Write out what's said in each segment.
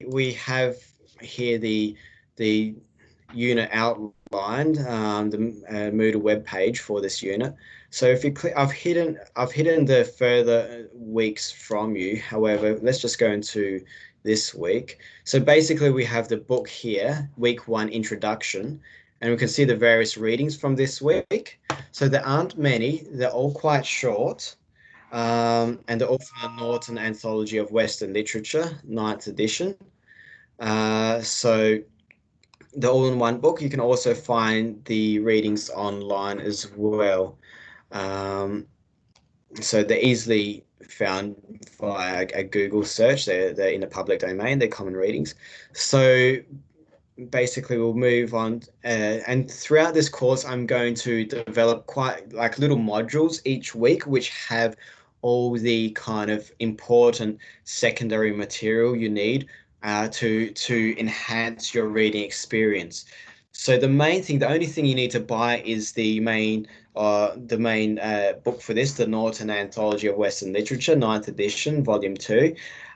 we have here the unit outlined, the Moodle web page for this unit. So if you click, I've hidden the further weeks from you. However, let's just go into this week. So basically, we have the book here, week one introduction, and we can see the various readings from this week. So there aren't many; they're all quite short. And they're all from the Norton Anthology of Western Literature, ninth edition. So they're all in one book. You can also find the readings online as well. Um, so they're easily found via a Google search. They're in the public domain. They're common readings. So basically we'll move on, and throughout this course I'm going to develop quite like little modules each week which have all the kind of important secondary material you need to enhance your reading experience. So the only thing you need to buy is the main book for this, the Norton Anthology of Western Literature, ninth edition, volume 2.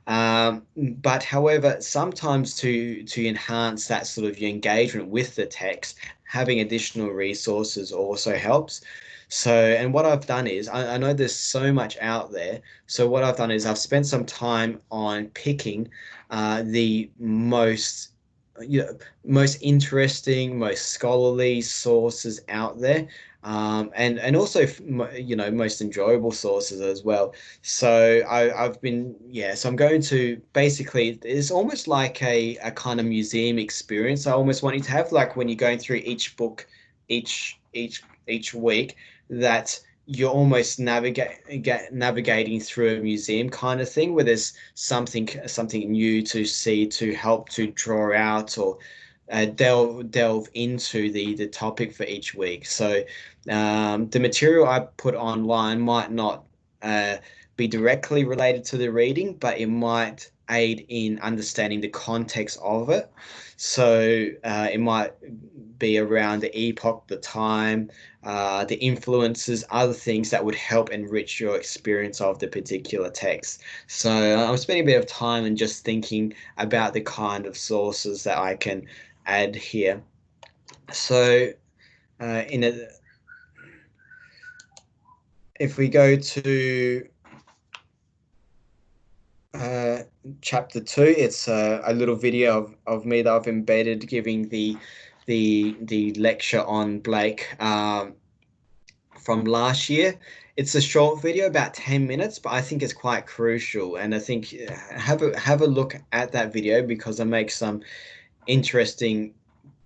But however, sometimes to enhance that sort of your engagement with the text, having additional resources also helps. So, and what I've done is, I know there's so much out there. So what I've done is I've spent some time on picking the most interesting, most scholarly sources out there, and also most enjoyable sources as well. So I've been, yeah, so I'm going to basically, it's almost like a kind of museum experience. I almost want you to have, like when you're going through each book each week, that you're almost navigating through a museum kind of thing where there's something new to see, to help to draw out or delve into the topic for each week. So the material I put online might not be directly related to the reading, but it might aid in understanding the context of it. So it might be around the epoch, the time, the influences, other things that would help enrich your experience of the particular text. So I'm spending a bit of time and just thinking about the kind of sources that I can add here. So in a, if we go to uh, chapter 2, it's a little video of me that I've embedded giving the lecture on Blake from last year. It's a short video, about 10 minutes, but I think it's quite crucial. And I think have a look at that video because I make some interesting,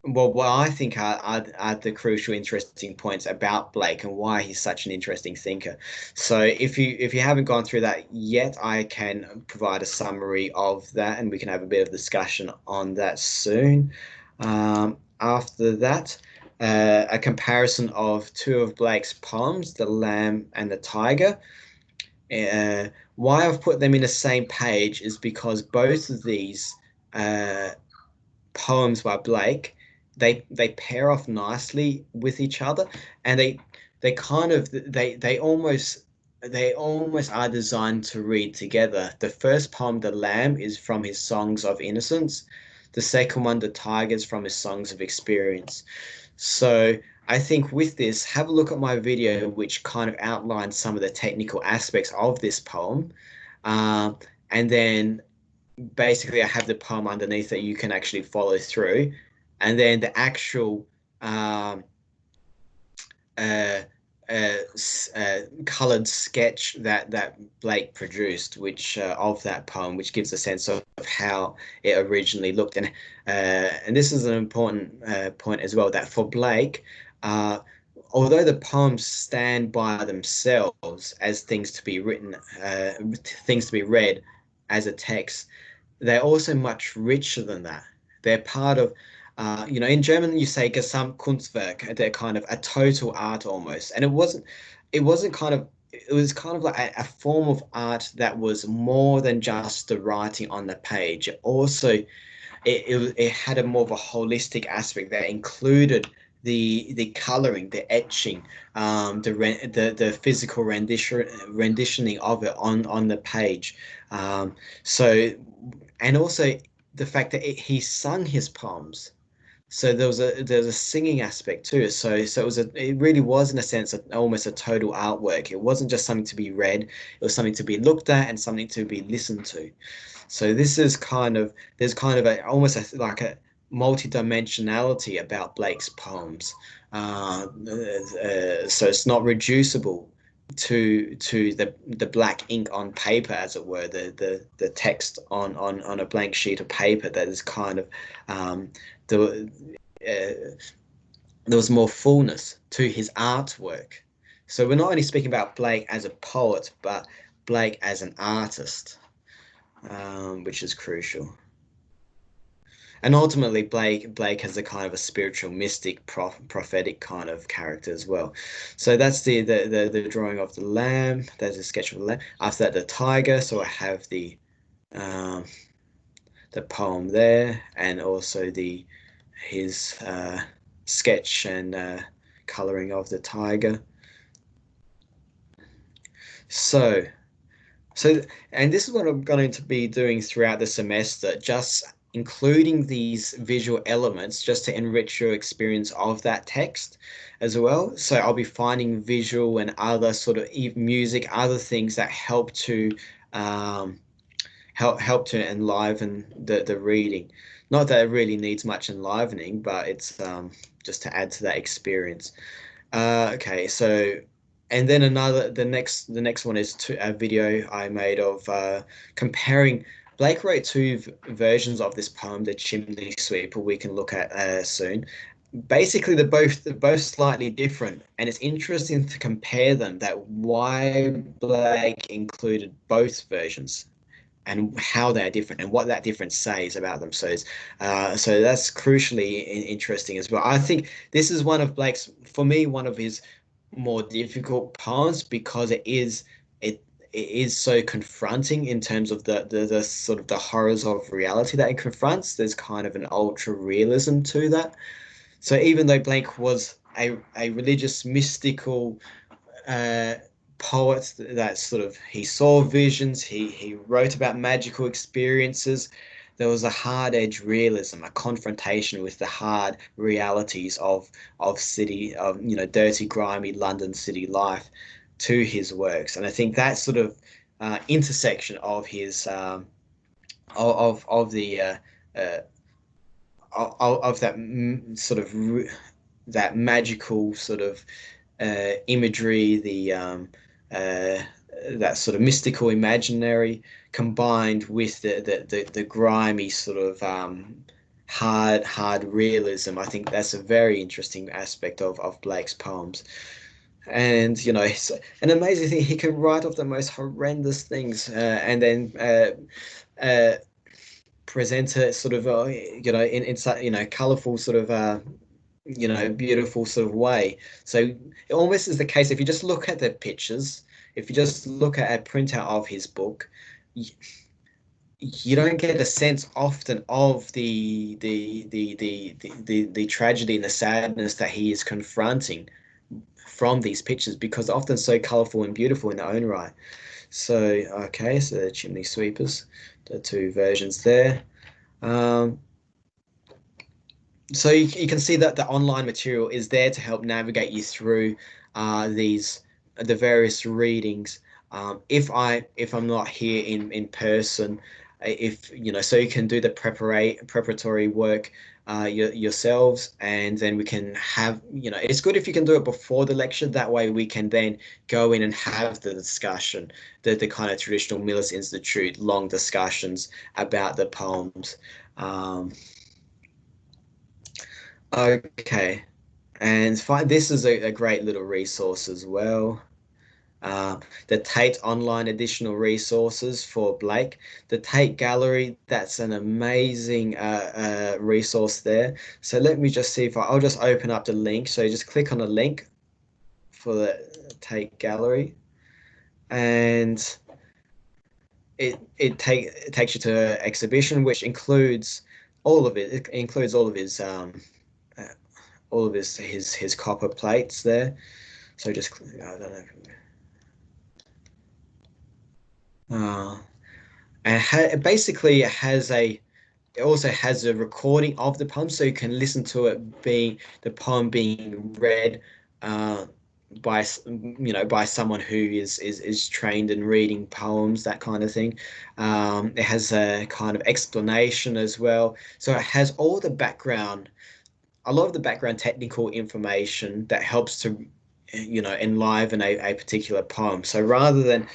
well, what I think are the crucial, interesting points about Blake and why he's such an interesting thinker. So if you haven't gone through that yet, I can provide a summary of that, and we can have a bit of discussion on that soon. After that, a comparison of two of Blake's poems, The Lamb and the Tiger. Why I've put them in the same page is because both of these uh, poems by Blake, they pair off nicely with each other, and they kind of they almost are designed to read together. The first poem, The Lamb, is from his Songs of Innocence. The second one, The Tiger, is from his Songs of Experience. So I think with this, have a look at my video, which kind of outlines some of the technical aspects of this poem. Um, and then basically I have the poem underneath that you can actually follow through, and then the actual um, uh, colored sketch that Blake produced, which of that poem, which gives a sense of how it originally looked, and this is an important point as well, that for Blake. Although the poems stand by themselves as things to be written, things to be read as a text, they're also much richer than that. They're part of, in German you say Gesamtkunstwerk. They're kind of a total art almost, and it wasn't kind of, it was kind of like a form of art that was more than just the writing on the page. It also, it had a more of a holistic aspect that included the coloring, the etching, the physical renditioning of it on the page. So, and also the fact that he sung his poems. So there's a singing aspect too. So it really was in a sense almost a total artwork. It wasn't just something to be read. It was something to be looked at and something to be listened to. So this is kind of there's kind of a almost like a multi-dimensionality about Blake's poems. So it's not reducible to the black ink on paper, as it were, the text on a blank sheet of paper. That is kind of the there was more fullness to his artwork. So we're not only speaking about Blake as a poet, but Blake as an artist, which is crucial. And ultimately, Blake has a kind of a spiritual, mystic, prophetic kind of character as well. So that's the drawing of the lamb. There's a sketch of the lamb. After that, the tiger. So I have um, the poem there, and also the his sketch and coloring of the tiger. So So, and this is what I'm going to be doing throughout the semester, just including these visual elements just to enrich your experience of that text as well. So I'll be finding visual and other sort of music, other things that um, help to enliven the reading. Not that it really needs much enlivening, but it's just to add to that experience. Okay, so and then the next one is a video I made of comparing. Blake wrote two versions of this poem, The Chimney Sweeper. We can look at soon. Basically, they're both slightly different, and it's interesting to compare them. That why Blake included both versions and how they're different and what that difference says about them. So that's crucially interesting as well. I think this is one of Blake's, for me, one of his more difficult poems because it is so confronting in terms of the sort of the horrors of reality that it confronts. There's kind of an ultra realism to that. So even though Blake was a religious mystical uh, poet that sort of he saw visions, he wrote about magical experiences. There was a hard edge realism, a confrontation with the hard realities of city of dirty, grimy London city life to his works, and I think that sort of intersection of his of the uh, of that sort of that magical sort of imagery, the uh, that sort of mystical imaginary combined with the grimy sort of hard realism. I think that's a very interesting aspect of Blake's poems. And it's an amazing thing. He can write off the most horrendous things and then present it sort of in such colorful sort of beautiful sort of way. So it almost is the case if you just look at the pictures, if you just look at a printout of his book, you don't get a sense often of the tragedy and the sadness that he is confronting from these pictures because they're often so colorful and beautiful in their own right. So okay, so the chimney sweepers, the two versions there. Um, so you can see that the online material is there to help navigate you through the various readings. If I'm not here in person, if so you can do the preparatory work yourselves, and then we can have it's good if you can do it before the lecture. That way we can then go in and have the discussion, the kind of traditional Millis Institute long discussions about the poems. Um, Okay, and this is a great little resource as well. The Tate online additional resources for Blake. The Tate Gallery, that's an amazing resource there. So let me just see if I'll just open up the link. So just click on the link for the Tate Gallery, and it takes you to an exhibition which includes all of it. It includes uh, all of his copper plates there. So just I don't know. Uh, and basically it has it also has a recording of the poem, so you can listen to it the poem being read uh, by by someone who is trained in reading poems, that kind of thing. It has a kind of explanation as well, so it has all the background, a lot of the background technical information that helps to enliven a particular poem. So rather than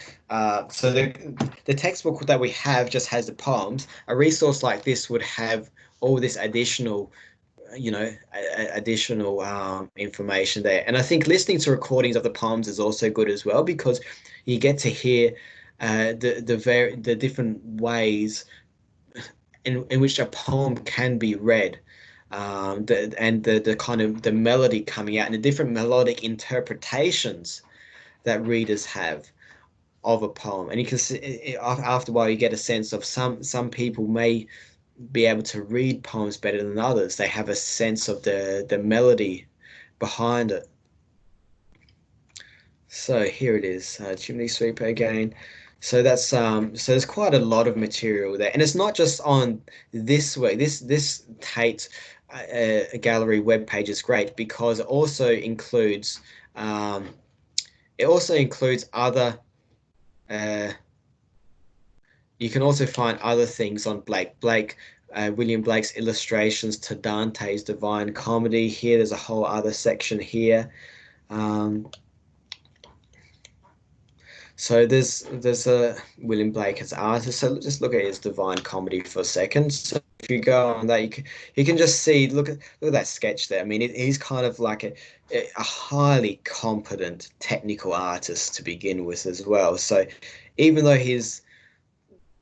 so the textbook that we have just has the poems, a resource like this would have all this additional additional information there. And I think listening to recordings of the poems is also good as well, because you get to hear the different ways in which a poem can be read, the kind of the melody coming out and the different melodic interpretations that readers have of a poem. And you can see after a while you get a sense of some people may be able to read poems better than others. They have a sense of the melody behind it. So here it is, Chimney Sweeper again. So so there's quite a lot of material there, and it's not just on this way. This Tate gallery webpage is great because it also includes other. Uh, you can also find other things on William Blake's illustrations to Dante's Divine Comedy. Here, there's a whole other section here. Um, So there's a William Blake as artist. So just look at his Divine Comedy for a second. So if you go on that, you can just see look at that sketch there. I mean, he's kind of like a highly competent technical artist to begin with as well. So even though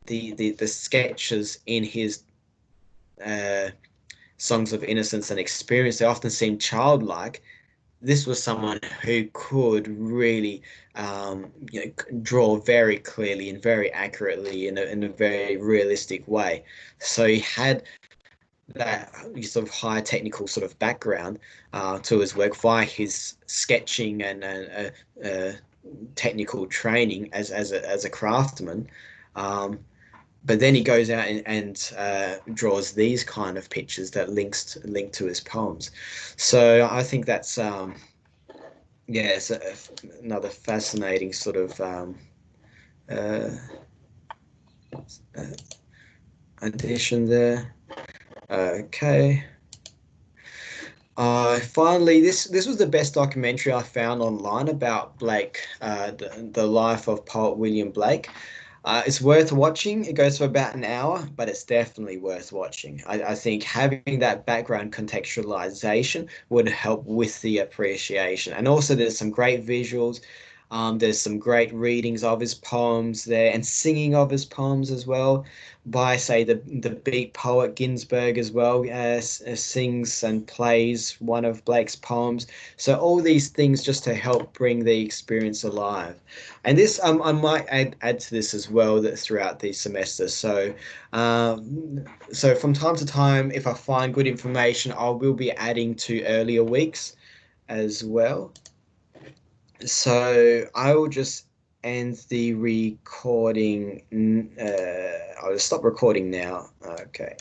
the sketches in his uh, Songs of Innocence and Experience, they often seem childlike. This was someone who could really draw very clearly and very accurately in a very realistic way. So he had that sort of high technical sort of background to his work via his sketching and technical training as a craftsman. Um, but then he goes out and draws these kind of pictures that link to his poems. So I think that's yeah, it's another fascinating sort of uh, uh, addition there. Okay. Finally, this was the best documentary I found online about Blake, the life of poet William Blake. It's worth watching. It goes for about an hour, but it's definitely worth watching. I think having that background contextualization would help with the appreciation. And also, there's some great visuals. There's some great readings of his poems there and singing of his poems as well by, say, the beat poet Ginsberg as well, sings and plays one of Blake's poems. So all these things just to help bring the experience alive. And this, I might add to this as well that throughout the semester. So from time to time, if I find good information, I will be adding to earlier weeks as well. So I will just end the recording. I'll just stop recording now. Okay.